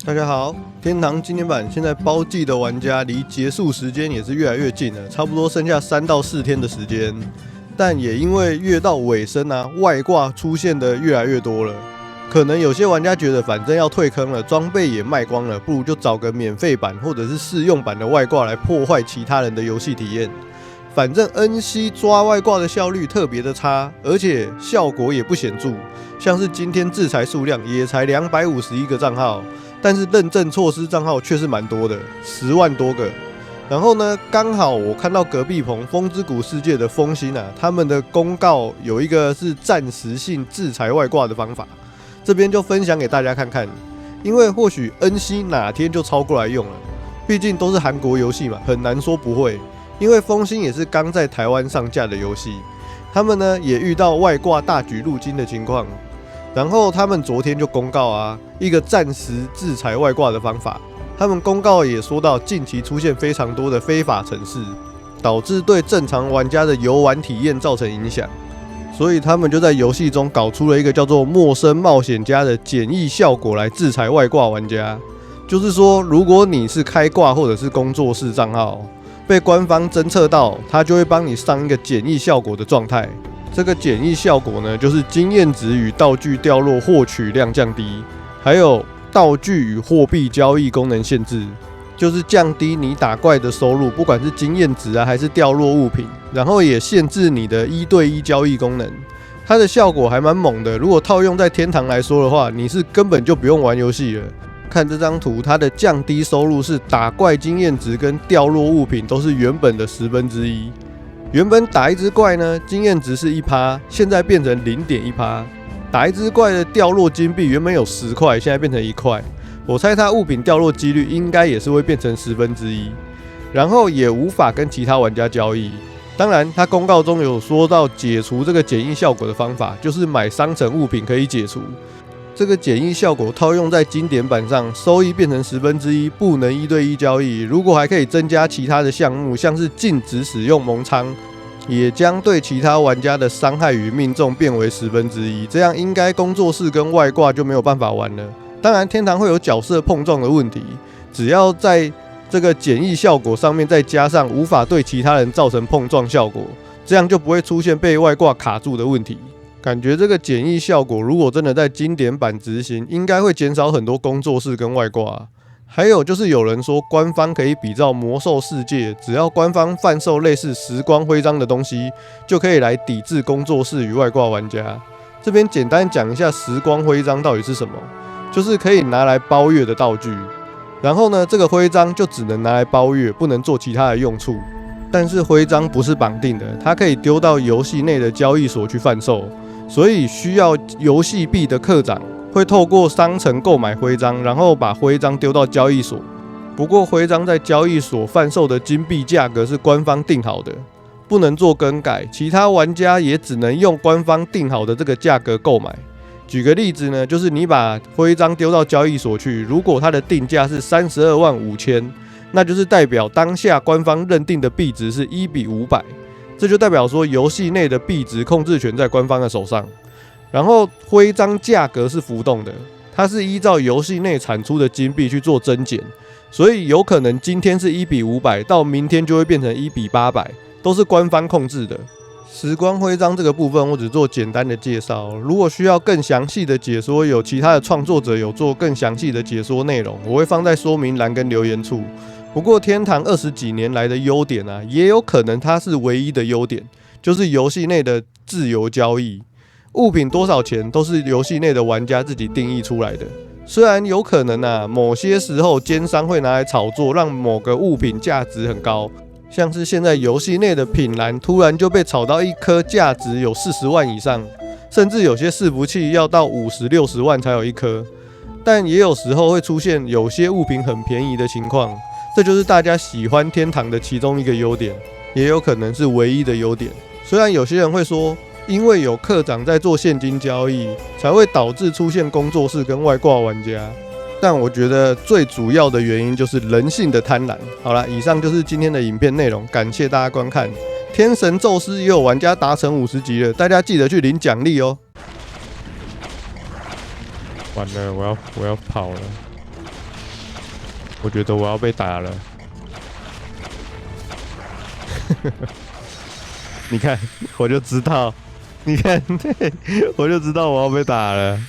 大家好，天堂纪念版现在包季的玩家离结束时间也是越来越近了，差不多剩下3到4天的时间。但也因为越到尾声啊，外挂出现的越来越多了。可能有些玩家觉得反正要退坑了，装备也卖光了，不如就找个免费版或者是试用版的外挂来破坏其他人的游戏体验。反正 NC 抓外挂的效率特别的差，而且效果也不显著，像是今天制裁数量也才251个账号。但是认证错失账号却是蛮多的，10万多个。然后呢，刚好我看到隔壁棚风之谷世界的风星啊，他们的公告有一个是暂时性制裁外挂的方法，这边就分享给大家看看。因为或许 NC 哪天就抄过来用了，毕竟都是韩国游戏嘛，很难说不会。因为风星也是刚在台湾上架的游戏，他们呢也遇到外挂大举入侵的情况。然后他们昨天就公告啊，一个暂时制裁外挂的方法。他们公告也说到，近期出现非常多的非法程式，导致对正常玩家的游玩体验造成影响。所以他们就在游戏中搞出了一个叫做"陌生冒险家"的简易效果来制裁外挂玩家。就是说，如果你是开挂或者是工作室账号，被官方侦测到，他就会帮你上一个简易效果的状态。这个简易效果呢，就是经验值与道具掉落获取量降低，还有道具与货币交易功能限制，就是降低你打怪的收入，不管是经验值啊还是掉落物品，然后也限制你的1对1交易功能。它的效果还蛮猛的，如果套用在天堂来说的话，你是根本就不用玩游戏了。看这张图，它的降低收入是打怪经验值跟掉落物品都是原本的1/10。原本打一只怪呢，经验值是1%，现在变成0.1%。打一只怪的掉落金币原本有10块，现在变成1块。我猜它物品掉落几率应该也是会变成1/10，然后也无法跟其他玩家交易。当然，它公告中有说到解除这个简易效果的方法，就是买商城物品可以解除。这个简易效果套用在经典版上，收益变成1/10，不能1对1交易。如果还可以增加其他的项目，像是禁止使用蒙仓，也将对其他玩家的伤害与命中变为1/10。这样应该工作室跟外挂就没有办法玩了。当然，天堂会有角色碰撞的问题，只要在这个简易效果上面再加上无法对其他人造成碰撞效果，这样就不会出现被外挂卡住的问题。感觉这个简易效果如果真的在经典版执行，应该会减少很多工作室跟外挂。还有就是有人说官方可以比照魔兽世界，只要官方贩售类似时光徽章的东西，就可以来抵制工作室与外挂玩家。这边简单讲一下时光徽章到底是什么，就是可以拿来包月的道具。然后呢，这个徽章就只能拿来包月，不能做其他的用处。但是徽章不是绑定的，它可以丢到游戏内的交易所去贩售。所以需要游戏币的课长会透过商城购买徽章，然后把徽章丢到交易所。不过徽章在交易所贩售的金币价格是官方定好的，不能做更改，其他玩家也只能用官方定好的这个价格购买。举个例子呢，就是你把徽章丢到交易所去，如果它的定价是32万5千，那就是代表当下官方认定的币值是1:500。这就代表说，游戏内的币值控制权在官方的手上。然后徽章价格是浮动的，它是依照游戏内产出的金币去做增减，所以有可能今天是1:500，到明天就会变成1:800，都是官方控制的。时光徽章这个部分我只做简单的介绍，如果需要更详细的解说，有其他的创作者有做更详细的解说内容，我会放在说明栏跟留言处。不过天堂20几年来的优点啊，也有可能它是唯一的优点，就是游戏内的自由交易，物品多少钱都是游戏内的玩家自己定义出来的。虽然有可能啊，某些时候奸商会拿来炒作，让某个物品价值很高，像是现在游戏内的品蓝突然就被炒到一颗价值有40万以上，甚至有些伺服器要到50、60万才有一颗。但也有时候会出现有些物品很便宜的情况。这就是大家喜欢天堂的其中一个优点，也有可能是唯一的优点。虽然有些人会说，因为有课长在做现金交易，才会导致出现工作室跟外挂玩家，但我觉得最主要的原因就是人性的贪婪。好啦，以上就是今天的影片内容，感谢大家观看。天神宙斯也有玩家达成50级了，大家记得去领奖励哦。完了，我要跑了。我觉得我要被打了。你看，我就知道，你看，对，我就知道我要被打了。